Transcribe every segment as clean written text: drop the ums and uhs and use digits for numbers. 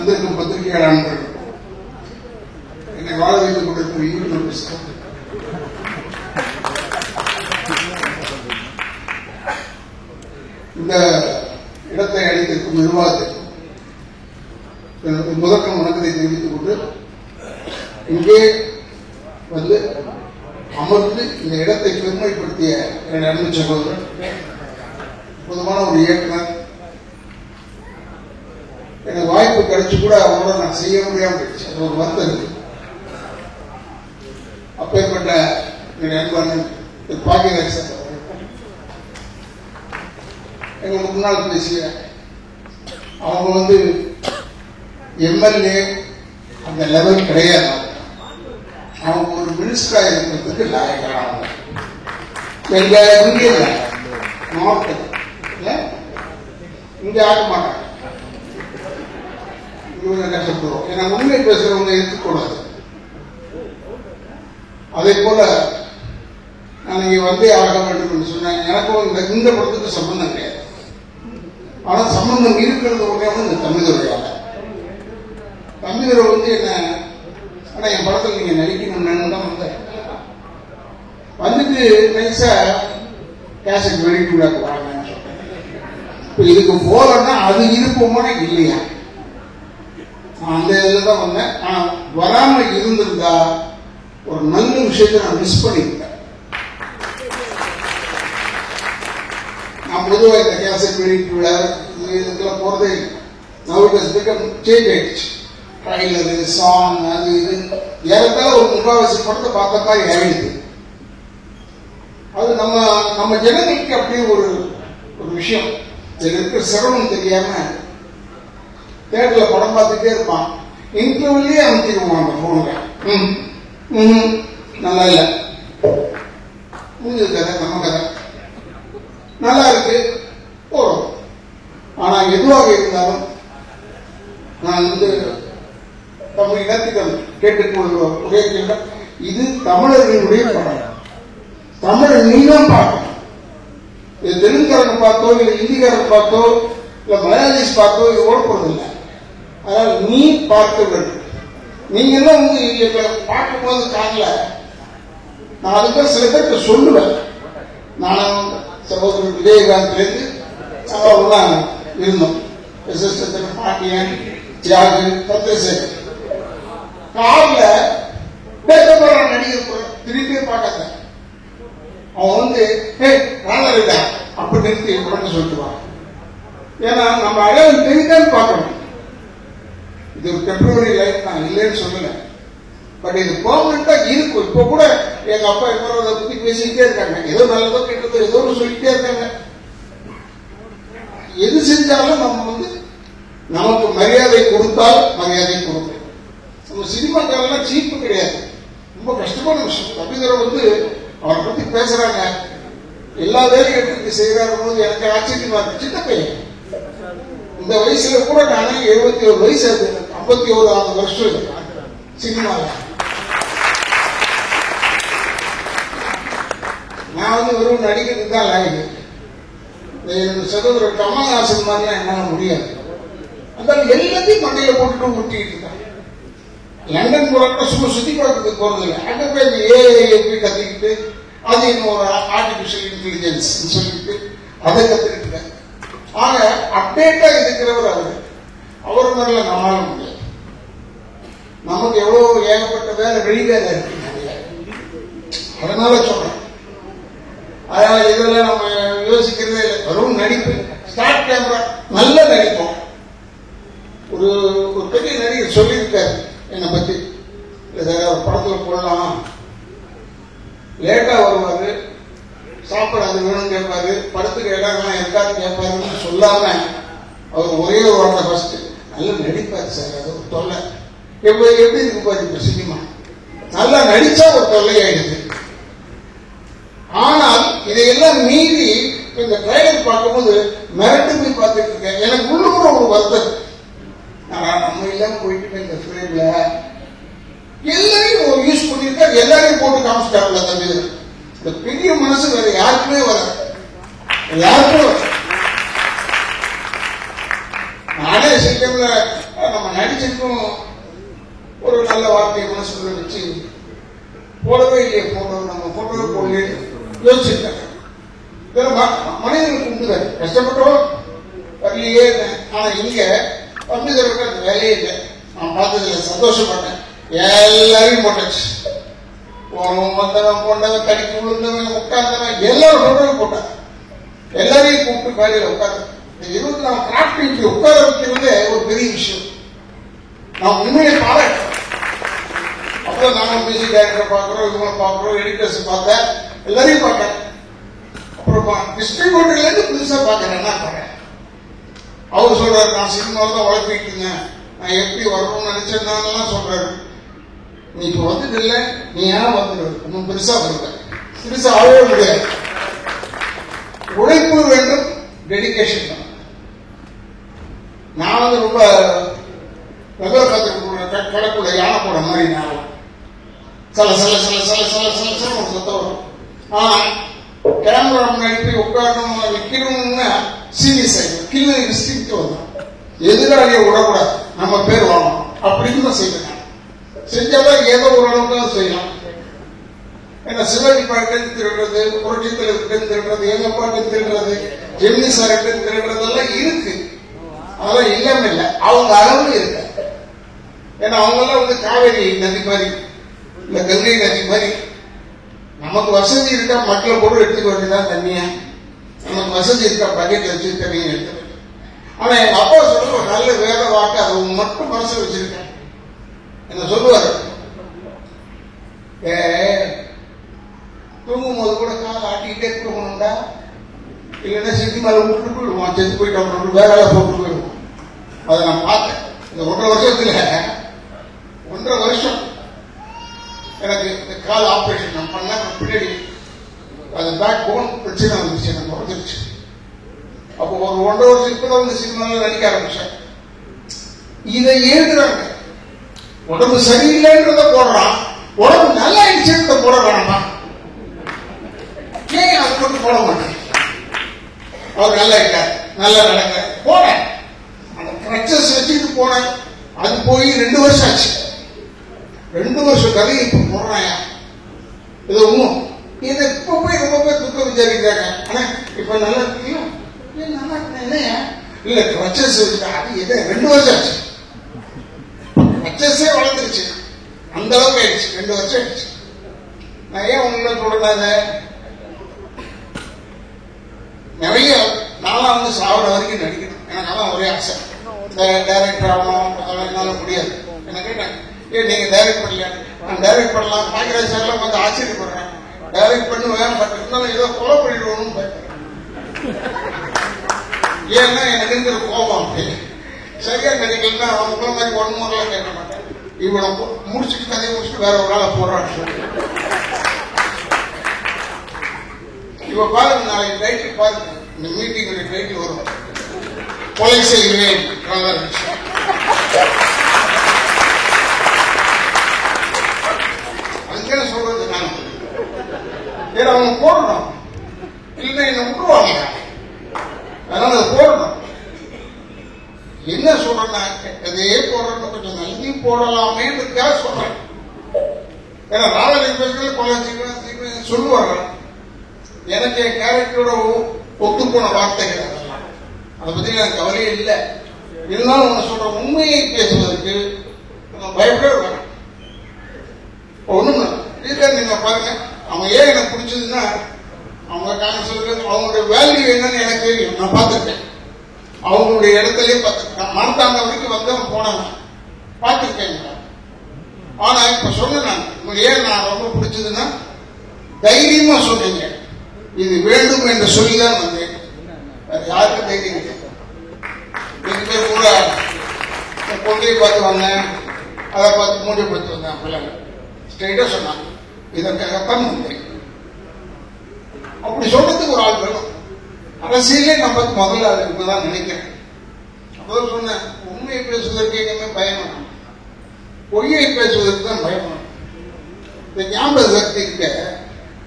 வந்திருக்கும் பத்திரிகையாளர் நண்பர்கள், என்னை வாழ வைத்துக் கொண்டிருக்கும் யூடியூபர்ஸ், இந்த இடத்தை அளித்திருக்கும் நிர்வாகத்திற்கும் முதற்கம் வணக்கத்தை தெரிவித்துக் கொண்டு இங்கே வந்து அமர்ந்து இந்த இடத்தை பெருமைப்படுத்திய என்னுடைய அன்பு சகோதரர், பொதுவான ஒரு இயக்குனர், எனக்கு வாய்ப்பு கிடைச்சு கூட அவரோட நான் செய்ய முடியாமல் போயிடுச்சு. அது ஒரு வருத்தம் இருக்கு. அப்பேற்பட்ட என்னுடைய அன்பான பாக்கியராஜ் சார் எங்களுக்கு முன்னால் பேசிய அவங்க வந்து எம்எல்ஏ அந்த லெவல் கிடையாது. அவங்க ஒரு மினிஸ்டரா இருக்கிறதுக்கு லாயக்கானவங்க. எங்க இங்கே மாவட்டத்தில் இங்க ஆக மாட்டாங்க. இவங்க கஷ்டப்படுவோம். ஏன்னா உண்மை பேசுறவங்க இருக்கக்கூடாது. அதே போல நான் இங்க வந்தே ஆக வேண்டும் என்று சொன்னேன். எனக்கும் இந்த படத்துக்கு சம்பந்தம் கிடையாது. ஆனா சம்பந்தம் இருக்கிறது ஒன்றே இந்த தமிழ்துறையால. தமிழ்துறை வந்து என்ன, ஆனா என் படத்தில் நீங்க நடிக்கணும்னு தான் வந்தேன். வந்துட்டு நைசா கேசட் வெளியிட்டு வாங்கன்னு சொல்றேன். இப்ப இதுக்கு போலன்னா அது இருப்போமா இல்லையா? நான் அந்த இதில் தான் வந்தேன். நான் வராம இருந்திருந்தா ஒரு நல்ல விஷயத்தை நான் மிஸ் பண்ணிருக்கேன். நான் பொதுவாக இந்த கேசட் வெளியிட்டு இதுக்கெல்லாம் போறதே சேஞ்ச் ஆயிடுச்சு. ட்ரைலரு, சாங், அது இது ஏறத்தால ஒரு முக்காவாசி படத்தை பார்த்த மாதிரி ஆயிடுது. அது நம்ம ஜனங்களுக்கு அப்படியே ஒரு விஷயம். இதுல இருக்கிற சிரமம் தெரியாம தேட்டர்ல படம் பார்த்துட்டே இருப்பான். இன்டர்வியூலயே அனுப்பிடுவான் அந்த போன்ல. நல்லா இல்ல, முடிஞ்சது கதை, நம்ம கதை நல்லா இருக்கு போறோம். ஆனா எதுவாக இருந்தாலும் நான் வந்து தமிழ் இனத்திடம் கேட்டுக்கொள்கிற ஒரே கேள்வி, இது தமிழர்களுடைய படம். தமிழ் நீங்களும் பார்க்கணும். இது தெலுங்குக்காரன் பார்த்தோ இல்ல ஹிந்திக்காரன் பார்த்தோ இல்ல மலையாளிஸ் பார்த்தோ இது ஓடப்படுறது இல்லை. அதனால நீ பார்க்க வேண்டும். நீங்க எல்லாம் வந்து பார்க்கும் போது காணல. நான் அதுக்கு சில பேருக்கு சொல்லுவேன். நானும் சகோதரர் விஜயகாந்த்லேருந்து அவர்லாம் இருந்தோம். பாண்டியன், தியாகு, சந்திரசேகர் கார்ல பேசப்படுற நடிகர் திருப்பி பார்க்காத. அவன் வந்து ராணா அப்படி நிறுத்தி உடனே சொல்லிட்டுவான். ஏன்னா நம்ம அழகு தெரிந்தான்னு பார்க்கணும். இது ஒரு டெம்பரரி லைஃப், நான் இல்லைன்னு சொல்லல. பட் இது பெர்மனண்டா இருக்கும். இப்ப கூட எங்க அப்பா எல்லாரும் அதை பத்தி பேசிக்கிட்டே இருக்காங்க. ஏதோ நல்லதோ கெட்டதோ ஏதோ ஒன்று சொல்லிக்கிட்டே இருக்காங்க. எது செஞ்சாலும் நம்ம வந்து நமக்கு மரியாதை கொடுத்தால் மரியாதை கொடுக்கணும். நம்ம சினிமாக்காரெல்லாம் சீப்பு கிடையாது. ரொம்ப கஷ்டமான விஷயம். கவிஞரை வந்து அவரை பத்தி பேசுறாங்க, எல்லா வேலையும் எடுத்து செய்யறாரு போது எனக்கு ஆச்சரியமா இருக்கு. சின்ன பையன் இந்த வயசுல கூட நானே 71 வயசு, 51 வருஷம் சினிமாவில். நான் வந்து வெறும் நடிக்கிறதுக்கு தான் லாயக்கு. சகோதரர் கமல்ஹாசன் மாதிரிலாம் என்னால முடியாது. அதனால எல்லாத்தையும் மண்டையில போட்டுட்டு ஊட்டிட்டு இருக்காங்க. லண்டன் போறப்ப சும்மா சுத்தி பார்க்கறதுக்கு போறது இல்லை. அங்க போய் இந்த ஏஐ எப்படி கத்துக்கிட்டு அது இன்னும் ஒரு ஆர்டிபிஷியல் இன்டெலிஜென்ஸ் சொல்லிட்டு அதை கத்துக்கிட்டு இருக்காங்க. ஆக அப்டேட்டா இருக்கிறவர் அவர் மாதிரில நம்மளால முடியாது. நமக்கு எவ்வளவு ஏகப்பட்ட வேலை வெளிவேலை இருக்கு. அதனால சொல்றேன். அதனால இதெல்லாம் நம்ம யோசிக்கிறதே இல்லை. வெறும் நடிப்பு, ஸ்டார்ட் கேமரா, நல்ல நடிப்போம். ஒரு பெரிய நடிகர் சொல்லியிருக்காரு என்னை பத்தி, ஒரு படத்துல போடலாம், லேட்டா வருவாரு, சாப்பாடு அது வேணும்னு கேட்பாரு, படத்துக்கு இடம்லாம் இருக்கான்னு கேட்பாருன்னு சொல்லாம அவர் ஒரே ஒரு வார்த்தை ஃபர்ஸ்ட் நல்லா நடிப்பாரு சார். அது ஒரு தொல்லை. எப்படி இருக்கு பாரு இப்ப சினிமா, நல்லா நடிச்சா ஒரு தொல்லை ஆயிடுது. ஆனால் இதையெல்லாம் மீறி இந்த ட்ரைலர் பார்க்கும்போது மிரண்டு போய் பார்த்துட்டு இருக்கேன். எனக்கு உள்ளுக்குள்ள ஒரு வருத்தம். நம்ம இல்லாம போயிட்டு இந்த ஃபிலிம்ல எல்லாரையும் யூஸ் பண்ணிருக்கா, எல்லாரையும் போட்டு காமிச்சிட்டாங்க. தம்பி இந்த பெரிய மனசு வேற யாருக்குமே வர, யாருக்கும் வர. நானே சில டைம்ல நம்ம நடிச்சிருக்கும் ஒரு நல்ல வார்த்தையை மனசுக்குள்ள வச்சு போடவே இல்லையே, போட்டோ நம்ம போட்டோவே போடலையே யோசிச்சிருக்காங்க. மனிதனுக்கு உண்டுதான், கஷ்டப்பட்டோம் வரலையே. ஆனா இங்க பங்குதற்கு அந்த வேலையே இல்லை. நான் பார்த்ததுல சந்தோஷப்பட்டேன். எல்லாரையும் போட்டாச்சு. போனவன் வந்தவன் போண்டவன் கடிக்கு விழுந்தவன் உட்கார்ந்தவன் எல்லாரும் போட்டோவே போட்டாங்க. எல்லாரையும் கூப்பிட்டு வேலையில உட்காந்து 24 கிராஃப்ட் உட்கார வைக்கிறது ஒரு பெரிய விஷயம். நான் உண்மையை பாராட்டேன். அப்புறம் நாங்கள் மியூசிக் டைரக்டர் பார்க்குறோம், இவங்க பார்க்குறோம், எடிட்டர்ஸ் பார்த்தேன், எல்லாரையும் பார்த்தேன். அப்புறம் டிஸ்ட்ரிபியூட்டர்ல இருந்து புதுசா பார்க்கறேன். என்ன பாருங்க, அவர் சொல்றாரு, நான் சினிமாவில் தான் வளர்த்துட்டு இருந்தேன், நான் எப்படி வரணும்னு நினைச்சேன் சொல்றாரு. நீ இப்ப வந்துட்டு இல்லை, நீ ஏன் வந்துடுறது, இன்னும் பெருசா வருவ, பெருசா ஆகவே முடியாது. உழைப்பு வேண்டும், டெடிகேஷன் தான். நான் வந்து ரொம்ப வெள்ள காத்து கடக்குள்ள யானை போட மாதிரி நான் சில சில சில சில சில சில சில ஒரு சத்தம் வரும். ஆனா கேமரா முன்னாடி போய் உட்காரணும், வைக்கணும்னா சீரியஸ் ஆகிடும். கில்லு டிஸ்டிங்ட் வரும். எதிராளியை விடக்கூடாது, நம்ம பேர் வாங்கணும் அப்படின்னு தான் செய்யணும். செஞ்சாலும் ஏதோ ஓரளவுக்கு தான் செய்யலாம். ஏன்னா சிவாஜி பாட்டு திருடுறது, புரட்சி தலைவர்கிட்ட திருடுறது, எங்க பாட்டு திருடுறது, ஜெமினி சார்கிட்ட திருடுறதெல்லாம் இருக்கு. அதெல்லாம் இல்லாம இல்லை, அவங்க அளவு இருக்கு. ஏன்னா அவங்க எல்லாம் வந்து காவேரி நதி மாதிரி, இல்ல கங்கை நதி மாதிரி. நமக்கு வசதி இருக்கா மக்களை கூட எடுத்துக்க வேண்டியதான் தண்ணியா, நமக்கு வசதி இருக்கா பக்கெட்ல வச்சு தண்ணியை எடுத்துக்க. ஆனா எங்க அப்பா சொல்ல ஒரு நல்ல வேத வாக்கு, அதை மட்டும் மனசுல வச்சிருக்கேன். என்ன சொல்லுவாரு, தூங்கும் போது கூட காலை ஆட்டிக்கிட்டே தூங்கணும்டா, இல்லைன்னா சிட்டி மேல விட்டுட்டு போயிடுவோம், செத்து போயிட்டு வேற போட்டு போயிடுவோம். அதை நான் பார்த்தேன். இந்த 1.5 வருஷத்துல 1.5 வருஷம் எனக்கு இந்த கால் ஆபரேஷன் நான் பண்ண பின்னாடி அது பேக் போன் பிரச்சனை வந்துருச்சு, எனக்கு உடஞ்சிருச்சு. அப்போ ஒரு 1.5 வருஷம் இப்பதான் வந்து சினிமாவில் நடிக்க ஆரம்பிச்சேன். இதை ஏழுறாங்க, உடம்பு சரியில்லைன்றத போடுறான், உடம்பு நல்லா ஆயிடுச்சுன்றத போட வேணாமா, ஏன் அதை மட்டும் போட மாட்டேன். அவர் நல்லா இருக்கார், நல்லா நடக்க போனேன், அந்த கிரச்சஸ் வச்சுட்டு போனேன். அது போய் 2 வருஷம் ஆச்சு. 2 வருஷம் கதையை இப்ப போடுறாங்க. இது ஒண்ணும் இதை இப்ப போய் ரொம்ப பேர் துக்கம் விசாரிக்கிறாங்க. ஆனா இப்ப நல்லா இருக்கீங்களா, நல்லா இருக்கேன் இல்லையா, இல்ல கிரச்சஸ் வச்சுட்டா. அது எது 2 வருஷம் ஆச்சு, கிரச்சஸே வளர்ந்துருச்சு, அந்த அளவுக்கு ஆயிடுச்சு. 2 வருஷம் ஆயிடுச்சு. நான் ஏன் உங்களை சொல்றேன், நிறைய நானா வந்து சாவர வரைக்கும் நடிக்கணும், எனக்கு அதான் ஒரே ஆசை. டைரக்டர் ஆகணும், அதனால முடியாது. என்ன கேட்டேன், ஏன் நீங்க டைரக்ட் பண்ணல, நான் டைரக்ட் பண்ணலாம். பாக்கியராஜ் சார்லாம் வந்து ஆச்சரியப்படுறேன், டைரக்ட் பண்ணுவேன், பட் இருந்தாலும் ஏதோ கொலை பண்ணிடுவோம்னு பயப்படுறேன். ஏன்னா எனக்கு இருக்கிற கோபம் சரியா நடிக்கலன்னா அவங்க மாதிரி 1 முறைலாம் கேட்க மாட்டேன். இவனை முடிச்சுட்டு கதையை முடிச்சுட்டு வேற ஒரு ஆளை போடுறான்னு சொல்லி. இப்ப பாருங்க, நாளைக்கு டைட்டில் பாருங்க, இந்த மீட்டிங் டைட்டில் வரும், கொலை செய்கிறேன். அதுக்கே சொல்றது நான், ஏன்னா அவங்க போடணும், இல்லைன்னா என்ன விட்டுருவாங்க. அதனால அதை போடணும். என்ன சொல்றேன்னா, அதையே போடுறேன்னு கொஞ்சம் நல்கி போடலாமேன்றதுக்காக சொல்றேன். ஏன்னா ராவணி கொலை செய்வேன் சொல்லுவாங்க. எனக்கு என் கேரக்டரோட ஒத்து போன வார்த்தைகள் அதெல்லாம், அதை பத்தி எனக்கு கவலையே இல்லை. இருந்தாலும் ஒண்ணு சொல்ற, உண்மையை பேசுவதற்கு பயப்பட வேணும். ஒண்ணும் இதுக்காக நீங்க பாருங்க, அவங்க ஏன் எனக்கு பிடிச்சதுன்னா, அவங்க கான்செப்ட், அவங்களுடைய வேல்யூ என்னன்னு எனக்கு தெரியும். நான் பார்த்துருக்கேன், அவங்களுடைய இடத்துலயே பார்த்துருக்கேன். மார்த்தாண்ட வரைக்கும் வந்தவங்க போனாங்க, பார்த்துருக்கேன். ஆனா இப்ப சொன்னேன், ஏன் நான் ரொம்ப பிடிச்சதுன்னா, தைரியமா சொன்னீங்க, இது வேண்டும் என்று சொல்லிதான் வந்தேன். யாருக்கும் தைரியம் இல்லை. கூட கொள்கையை பார்த்து வந்தேன், அதை பார்த்து மூடி பார்த்து வந்தேன். பிள்ளைங்க ஸ்ட்ரெயிட்டா சொன்னாங்க, இதற்காகத்தான் வந்தேன். அப்படி சொல்றதுக்கு ஒரு ஆள் வேணும். அரசியலே நம்ம முதல்ல அது இருக்குதான் நினைக்கிறேன். அப்பதான் சொன்னேன், உண்மையை பேசுவதற்கு இனிமே பயம், பொய்யை பேசுவதற்கு தான் பயம். இந்த ஞாபக சக்தி இருக்க,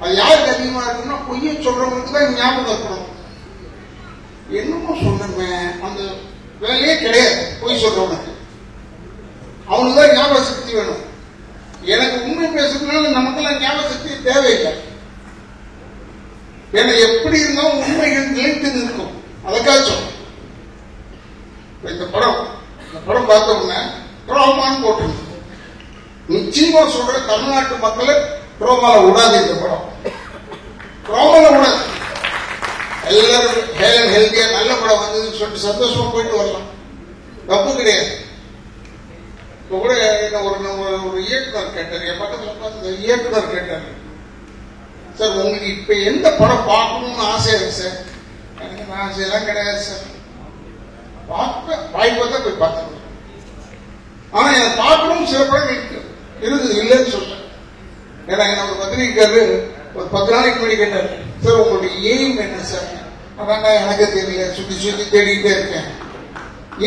அது யாருக்கு அதிகமா இருக்குன்னா பொய்யை சொல்றவங்களுக்கு தான் ஞாபகம் இருக்கணும். என்னமோ சொன்னேன், அந்த வேலையே கிடையாது பொய் சொல்றவனுக்கு. பேசுறதுனால நமக்கெல்லாம் ஞாபக சக்தி தேவையில்லை. ஏன்னா எப்படி இருந்தாலும் உண்மைகள் நிலைத்து நிற்கும். அதுக்காச்சும் இந்த படம் பார்த்த உடனே ட்ரோமான்னு போட்டு நிச்சயமா சொல்ற தமிழ்நாட்டு மக்களை ட்ரோமால விடாது. இந்த படம் ட்ரோமால விடாது. எல்லாரும் ஹெல்த்தியா நல்ல படம் வந்ததுன்னு சொல்லிட்டு சந்தோஷமா போயிட்டு வரலாம், தப்பு கிடையாது. இப்ப கூட ஒரு இயக்குனர் கேட்டார், என் பக்கத்துல பார்த்து இயக்குனர் கேட்டார், சார் உங்களுக்கு இப்ப எந்த படம் பார்க்கணும்னு ஆசையா இருக்கு சார்? எனக்கு ஆசையெல்லாம் கிடையாது சார், வாய்ப்பு தான் போய் பார்த்துக்கணும். ஆனா எனக்கு பார்க்கணும் சில படம் இருக்குது இல்லைன்னு சொல்ல. ஏன்னா நம்ம பத்திரிகைக்காரு ஒரு 10 நாளைக்கு முன்னாடி கேட்டாரு, சார் உங்களுடைய எய்ம் என்ன சார்? அதாங்க எனக்கு தெரியல, சுத்தி சுத்தி தேடிக்கிட்டே இருக்கேன்.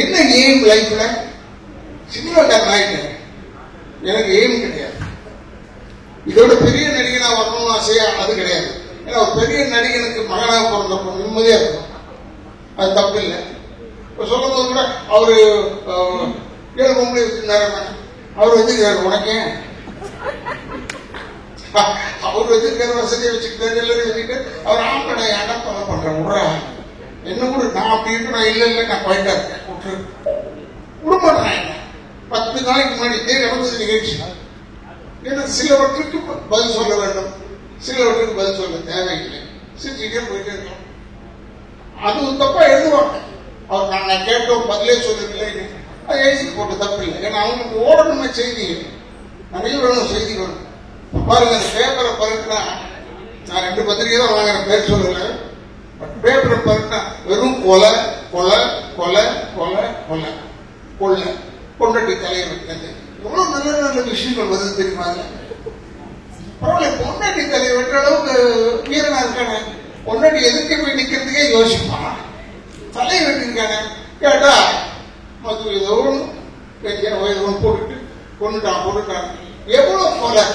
என்ன எய்ம் லைஃப்ல? சினிமாக்காரன் ஆயிட்டேன், எனக்கு எய்ம் கிடையாது. இதோட பெரிய நடிகனா வரணும்னு ஆசையா? அது கிடையாது. ஏன்னா ஒரு பெரிய நடிகனுக்கு மகனாக பிறந்த நிம்மதியா இருக்கும், அது தப்பு இல்லை. இப்ப சொல்லும் போது கூட அவரு 7 பொம்பளை வச்சிருந்தாரு, அவர் வச்சிருக்காரு உனக்கே, அவர் வச்சிருக்கிற வசதியை வச்சுக்கிட்டாரு, எல்லாரும் வச்சுக்கிட்டு அவர் ஆம்பளை அடப்பதை பண்றேன் விடுறா என்ன கூட நான் அப்படி இருக்கணும். இல்ல இல்ல நான் போயிட்டா இருக்கேன், விட்டுரு விடமாட்டேன். 10 நாளைக்கு முன்னாடி நடந்தது நிகழ்ச்சி. ஏன்னா சிலவற்றுக்கு பதில் சொல்ல வேண்டும், சிலவற்றுக்கு பதில் சொல்ல தேவையில்லை. சிரிச்சுட்டே போயிட்டே இருக்கலாம். அது தப்பா எழுதுவாங்க. அவர் நாங்க கேட்டோம் பதிலே சொல்லவில்லை, அது எழுதி போட்டு தப்பு இல்லை. ஏன்னா அவங்களுக்கு ஓடணுமே செய்தி, நிறைய வேணும் செய்தி வேணும். பாருங்க அந்த பேப்பரை பருக்குனா, நான் 2 பத்திரிகை தான் வாங்குறேன், பேர் சொல்லல. பட் பேப்பரை பருக்குனா வெறும் கொலை கொலை கொலை கொலை கொலை கொள்ளை பொண்டாட்டி தலையை வைக்கிறது, எவ்வளவு நல்ல நல்ல விஷயங்கள் வருது தெரியுமா? பரவாயில்ல, பொண்டாட்டி தலையை வெட்டுற அளவுக்கு வீரனா இருக்கானே. பொண்டாட்டி எதுக்கு போய் நிக்கிறதுக்கே யோசிப்பான், தலையை வெட்டிருக்கானே. கேட்டா மது ஏதோ போட்டுட்டு கொண்டுட்டான். எவ்வளவு கொலை!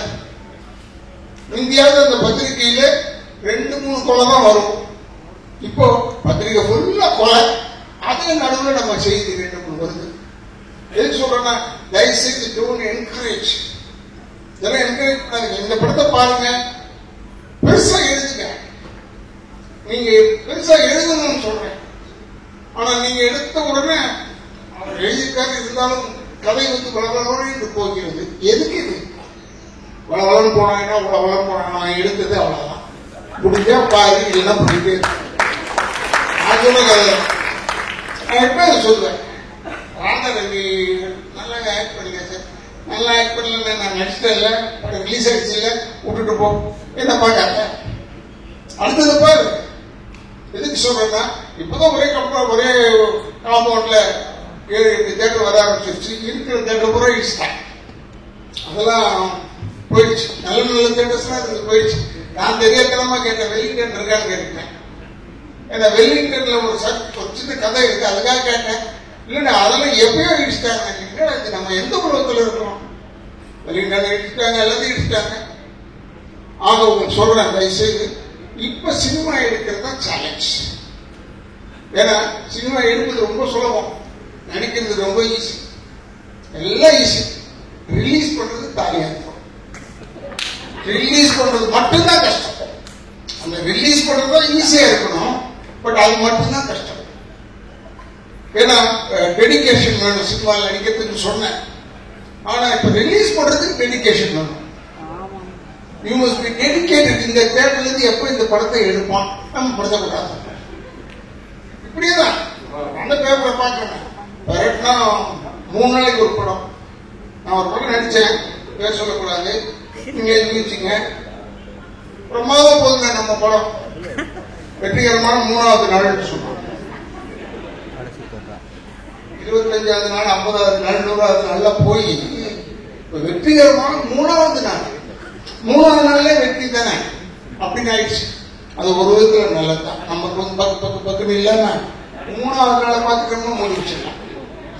இந்தியாவது அந்த பத்திரிகையில 2-3 கொலை தான் வரும். இப்போ பத்திரிகை ஃபுல்லா கொலை, அதுல நடுவில் நம்ம செய்தி 2-3 வருது. எது சொல்றேன்னா, தயவுசெய்து டோன்ட் என்கரேஜ், இதெல்லாம் என்கரேஜ் பண்ணாதீங்க. இந்த படத்தை பாருங்க, பெருசா எழுதுங்க. நீங்க பெருசா எழுதணும்னு சொல்றேன். ஆனா நீங்க எடுத்த உடனே அவர் எழுதியிருக்காரு, இருந்தாலும் கதை வந்து வளவளோடு போகிறது. எதுக்கு இது வளவளன்னு போனாங்கன்னா வளவளன்னு போனாங்க? நான் எடுத்தது அவ்வளவுதான், முடிஞ்சா பாரு, இல்லைன்னா போயிட்டு நான் சொன்ன கதை நான் எப்ப சொல்லுவேன். ராமரவி நல்லா ஆக்ட் பண்ணல சார், நல்லா ஆக்ட் பண்ணல, நான் நடிச்சிட்டேன் இல்ல, படம் ரிலீஸ் ஆயிடுச்சு இல்ல, விட்டுட்டு போ, என்ன பார்க்காத அடுத்தது பாரு. எதுக்கு சொல்றேன்னா, இப்பதான் ஒரே கம்பெனி ஒரே காம்பவுண்ட்ல 7-8 தேட்டர் வர ஆரம்பிச்சிருச்சு. இருக்கிற தேட்டர் பூரா இடிச்சிட்டேன், அதெல்லாம் போயிடுச்சு. நல்ல நல்ல தேட்டர்ஸ் அதுக்கு போயிடுச்சு. நான் தெரியாதனமா கேட்டேன், வெல்லிங்டன் இருக்கான்னு கேட்டேன். ஏன்னா வெல்லிங்டன்ல ஒரு சின்ன கதை இருக்கு, அதுக்காக கேட்டேன். இல்லைன்னா அதெல்லாம் எப்பயோ இடிச்சிட்டாங்க. நம்ம எந்த உலகத்துல இருக்கிறோம்? வெல்லிங்டன் இடிச்சிட்டாங்க, எல்லாத்தையும் இடிச்சிட்டாங்க. ஆக உங்களுக்கு சொல்றேன், தயவுசெய்து இப்ப சினிமா எடுக்கிறது தான் சேலஞ்ச். ஏன்னா சினிமா எடுக்கிறது ரொம்ப சுலபம், நடிக்கிறது ரொம்ப ஈஸி, எல்லாம் ஈஸி. ரிலீஸ் பண்றது தாலியா இருக்கும், ரிலீஸ் பண்றது மட்டும்தான் கஷ்டம். அந்த ரிலீஸ் பண்றது ஈஸியா இருக்கணும், பட் அது மட்டும்தான் கஷ்டம். ஏன்னா டெடிகேஷன் வேணும் சினிமாவில் நடிக்கிறதுக்கு சொன்னேன். ஆனா இப்ப ரிலீஸ் பண்றதுக்கு டெடிகேஷன் வேணும். You must be dedicated. இந்த தேட்டர்ல இருந்து எப்ப இந்த படத்தை எடுப்பான், நம்ம படுத்தக்கூடாது. இப்படியேதான் அந்த பேப்பரை பார்க்கணும். கரெக்டா 3 நாளைக்கு ஒரு படம். நான் ஒரு படம் நடிச்சேன், பேர் சொல்லக்கூடாது, நீங்க எழுதிச்சிங்க. பிரமாதம் போதுங்க நம்ம படம், வெற்றிகரமான 3வது நாள் சொல்றோம். 25வது நாள், 50வது நாள், 100வது நாள்ல போய் வெற்றிகரமான 3வது நாள், 3வது நாள்ல வெற்றி தானே அப்படின்னு ஆயிடுச்சு. அது ஒரு விதத்துல நல்லதுதான். நமக்கு வந்து 10 இல்லாம 3வது நாளை பார்த்துக்கணும்னு முடிச்சுக்கலாம்.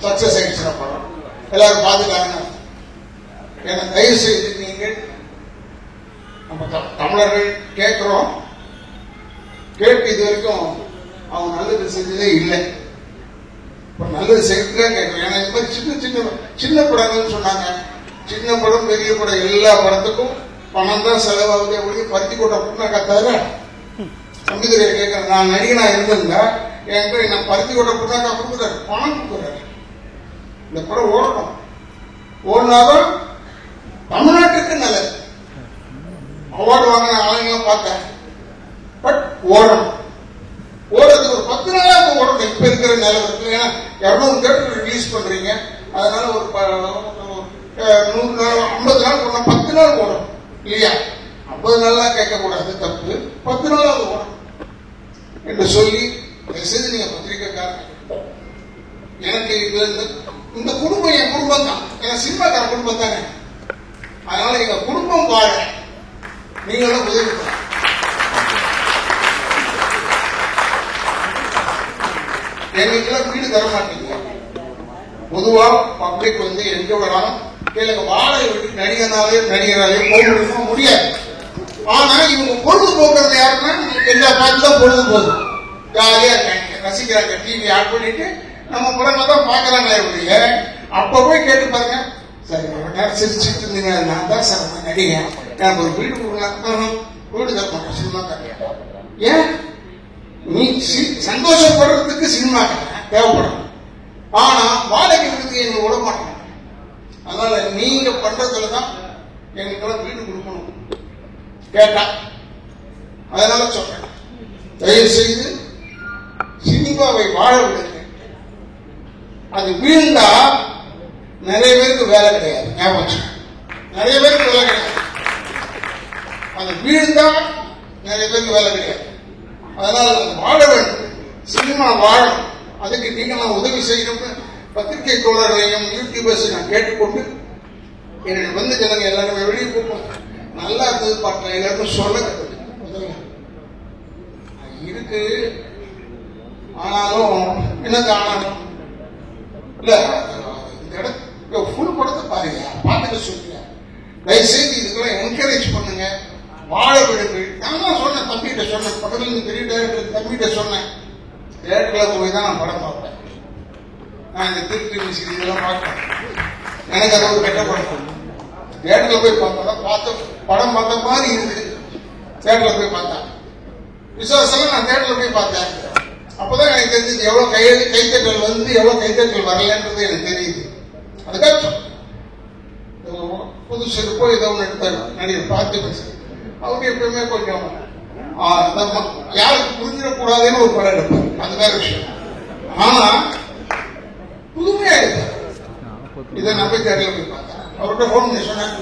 சக்சஸ் ஆயிடுச்சு படம், எல்லாரும் பார்த்துட்டாங்க. ஏன்னா தயவு செய்து நீங்கள் நம்ம தமிழர்கள் கேட்கிறோம், கேட்டு இது வரைக்கும் அவங்க நல்லது செஞ்சதே இல்லை. இப்ப நல்லது செய்யறதுதான் கேட்கிறோம். ஏன்னா இது மாதிரி சின்ன சின்ன சின்ன படங்கள்னு சொன்னாங்க, சின்ன படம் பெரிய படம் எல்லா படத்துக்கும் பணம் தான் செலவாகுதே ஒழிய பருத்தி கொட்ட புண்ணாக்கா தவிர சம்பிதுரையை கேட்கிறேன். நான் நடிகனா இருந்திருந்தா என்கிட்ட நான் பருத்தி கொட்ட புண்ணாக்கா கொடுக்குறாரு, பணம் கொடுக்குறாரு. இந்த படம் ஓடணும், ஓடினாதான் தமிழ்நாட்டுக்கு நல்லது. அவார்டு வாங்கின ஆளுங்கெல்லாம் பார்த்தேன். பட் ஓடணும், ஓடுறதுக்கு ஒரு 10 நாளாக ஓடணும். இப்ப இருக்கிற நிலவரத்தில் ஏன்னா 200 தேட்டர் ரிலீஸ் பண்றீங்க, அதனால ஒரு 100 நாள் 50 நாள் போனா 10 நாள் ஓடணும் இல்லையா? 50 நாள்லாம் கேட்கக்கூடாது, தப்பு. 10 நாள் அது ஓடணும் என்று சொல்லி மெசேஜ் நீங்க பத்திரிகைக்காரங்க. எனக்கு இந்த குடும்பம் என் குடும்பம் தான், என் சினிமாக்கார குடும்பம் தானே. அதனால எங்க குடும்பம் வாழ நீங்களும் உதவி பண்ண. எங்களுக்கெல்லாம் வீடு தர மாட்டீங்க. பொதுவா பப்ளிக் வந்து எங்க வேணாலும் கேளுங்க, வாடகை வீட்டு நடிகராலே போக முடியுமா? முடியாது. ஆனா இவங்க பொழுதுபோக்குறது யாருன்னா எல்லா பார்த்து தான் பொழுதுபோக்கு, ஜாலியா இருக்காங்க, ரசிக்கிறாங்க. டிவி ஆட் பண்ணிட்டு நம்ம படங்களை தான் பாக்குறாங்க. இல்ல அப்ப போய் கேட்டு பாருங்க, சரி நேரம் சிரிச்சுட்டு இருந்தீங்க, நான் தான் சார் நடிகை, எனக்கு ஒரு வீடு கொடுங்க. வீடு தர மாட்டேன் சினிமா காரங்க. ஏன்? நீ சந்தோஷப்படுறதுக்கு சினிமா தேவைப்படும், ஆனா வாடகை விடுறதுக்கு எங்க விட மாட்டோம். அதனால நீங்க பண்றதுலதான் எங்களுக்கெல்லாம் வீடு கொடுக்கணும் கேட்டா. அதனால சொல்றேன், தயவு செய்து சினிமாவை வாழ விடுங்க. அது வீழ்ந்தா நிறைய பேருக்கு வேலை கிடையாது. ஞாபகம், நிறைய பேருக்கு வேலை கிடையாது. அது வீழ்ந்தா நிறைய பேருக்கு வேலை கிடையாது. அதனால வாழ வேண்டும், சினிமா வாழும். அதுக்கு நீங்க நான் உதவி செய்யணும். பத்திரிகை தோழர்களையும் யூடியூபர்ஸ் நான் கேட்டுக்கொண்டு என்னுடைய வந்து ஜனங்க எல்லாருமே வெளியே போகும். நல்லா இருந்தது பாட்டு எல்லாருக்கும் சொல்ல இருக்கு. ஆனாலும் என்னது ஆனாலும் இல்ல, இந்த இடத்துல ஃபுல் படத்தை பாருங்க, பார்த்துட்டு சொல்லுங்க. தயவுசெய்து இதுக்கெல்லாம் என்கரேஜ் பண்ணுங்க, வாழ விடுங்கள். நான் தான் சொன்னேன், தம்பிகிட்ட சொன்னேன், பக்கத்துல இருந்து பெரிய டைரக்டர் தம்பிகிட்ட சொன்னேன், தியேட்டர்ல போய் தான் நான் படம் பார்ப்பேன். நான் இந்த திருப்பி மியூசிக் இதெல்லாம் பார்ப்பேன். எனக்கு அது ஒரு கெட்ட படம். தியேட்டர்ல போய் பார்த்தா பார்த்த படம் பார்த்த மாதிரி இருக்கு. தியேட்டர்ல போய் பார்த்தேன், விசுவாசம் நான் தியேட்டர்ல போய் பார்த்தேன். அப்பதான் எனக்கு தெரிஞ்சது எவ்வளவு கைத்தட்டல் வந்து எவ்வளவு கைத்தட்டல் வரலன்றது எனக்கு தெரியுது. அதுக்காக புது செருப்போ ஏதோ ஒன்று எடுத்தாரு நடிகர் பார்த்து. அவங்க எப்பயுமே கொஞ்சம் யாருக்கு புரிஞ்சிடக்கூடாதுன்னு ஒரு படம் எடுப்பார், அது வேற விஷயம். ஆனா புதுமையா எடுத்தார். இதை நான் போய் தேட்டர்ல போய் பார்த்தேன். அவர்கிட்ட போன் பண்ணி சொன்னேன்,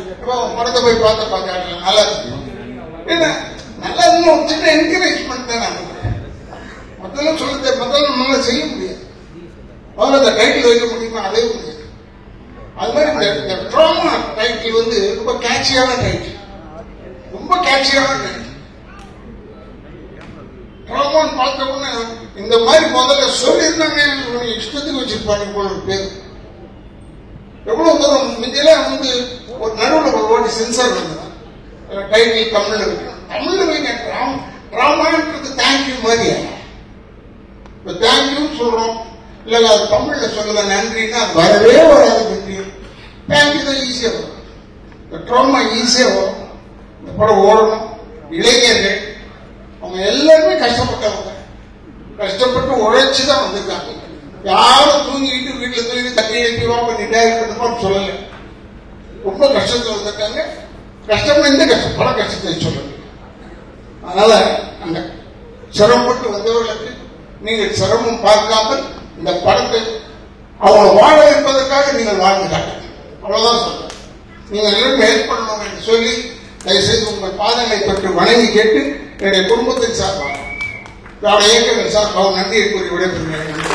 படத்தை போய் பார்த்தேன், நல்லா இருக்கு. என்ன நல்லா இருந்தா ஒரு சின்ன என்கரேஜ்மெண்ட் தான். நான் மத்தெல்லாம் சொல்ல மத்தெல்லாம் நம்மளால செய்ய முடியாது. முதல்ல அந்த டைட்டில் வைக்க முடியுமா? அதே முடியாது. அது மாதிரி இந்த ட்ராமா டைட்டில் வந்து ரொம்ப கேட்சியான டைட்டில், ரொம்ப கேட்சியான டைட்டில். ட்ராமான்னு பார்த்த உடனே இந்த மாதிரி முதல்ல சொல்லியிருந்தாங்க, இஷ்டத்துக்கு வச்சிருப்பாங்க போல ஒரு பேர். எவ்வளவு தூரம் முந்தையெல்லாம் வந்து ஒரு நடுவில் ஒரு வாட்டி சென்சார் வந்தது, டைட்டில் தமிழ்ல இருக்கு. தமிழ்ல வைங்க ட்ராமான்றது தேங்க்யூ மாதிரி. இப்ப தேங்க்யூ சொல்றோம், இல்ல அது தமிழ்ல சொல்லுங்க நன்றின்னா அது வரவே வராது. நன்றி தேங்க்யூ தான் ஈஸியா வரும், இந்த ட்ராமா ஈஸியா வரும். இந்த படம் ஓடணும். இளைஞர்கள் அவங்க எல்லாருமே கஷ்டப்பட்டவங்க, கஷ்டப்பட்டு உழைச்சுதான் வந்திருக்காங்க. யாரும் தூங்கிட்டு வீட்டுல தூங்கி தண்ணி எழுப்பிவா பண்ணிட்டு சொல்லல. ரொம்ப கஷ்டத்துல வந்திருக்காங்க. கஷ்டம் இந்த கஷ்டம் பல கஷ்டத்தை சொல்லல. அதனால அந்த சிரமப்பட்டு வந்தவர்களுக்கு நீங்கள் சிரமம் பார்க்காமல் இந்த படத்தை அவங்க வாழ இருப்பதற்காக நீங்கள் வாழ்ந்து காட்டுங்க. அவ்வளவுதான் சொல்றேன். நீங்கள் எல்லாரும் ஹெல்ப் பண்ணணும் என்று சொல்லி தயவுசெய்து உங்கள் பாதங்களை பற்றி வணங்கி கேட்டு என்னுடைய குடும்பத்தின் சார்பாக இயக்கங்கள் சார்பாக நன்றியை கூறி விடைபெறுகிறேன்.